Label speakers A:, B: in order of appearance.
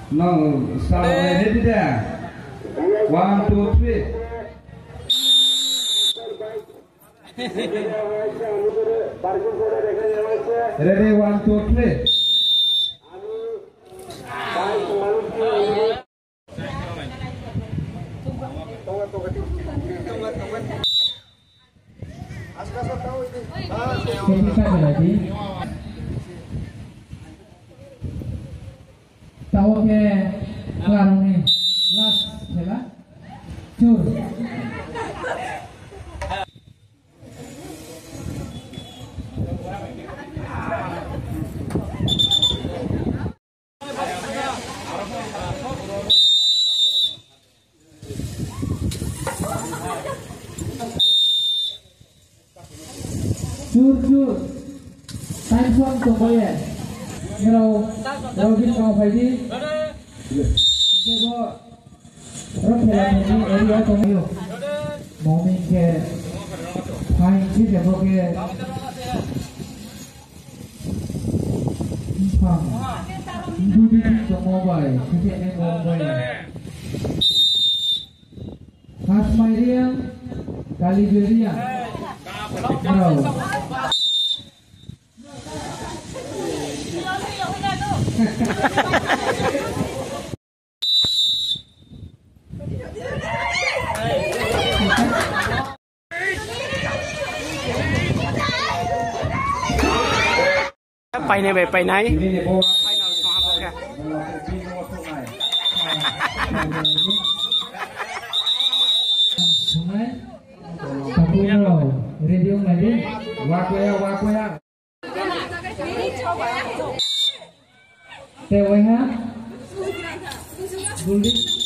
A: No, start ready there. 1, 2, 3. Ready, 1, 2, 3.
B: Kita lagi. Tahu ke larang ni, last jelah, cur. Cur, time zone tu boleh. Kalau kita mau pergi, kita orang jalan ini area tu ni, mau ke, hai kita boleh, pang, duduk di mobile, kita ni mobile. Khas Maria, Caliberia, kalau
C: ไปในแบบไปไหนไปนอนสองครับ
B: Tapi kalau radio lagi,
A: Waku ya.
B: TWH, Guldi.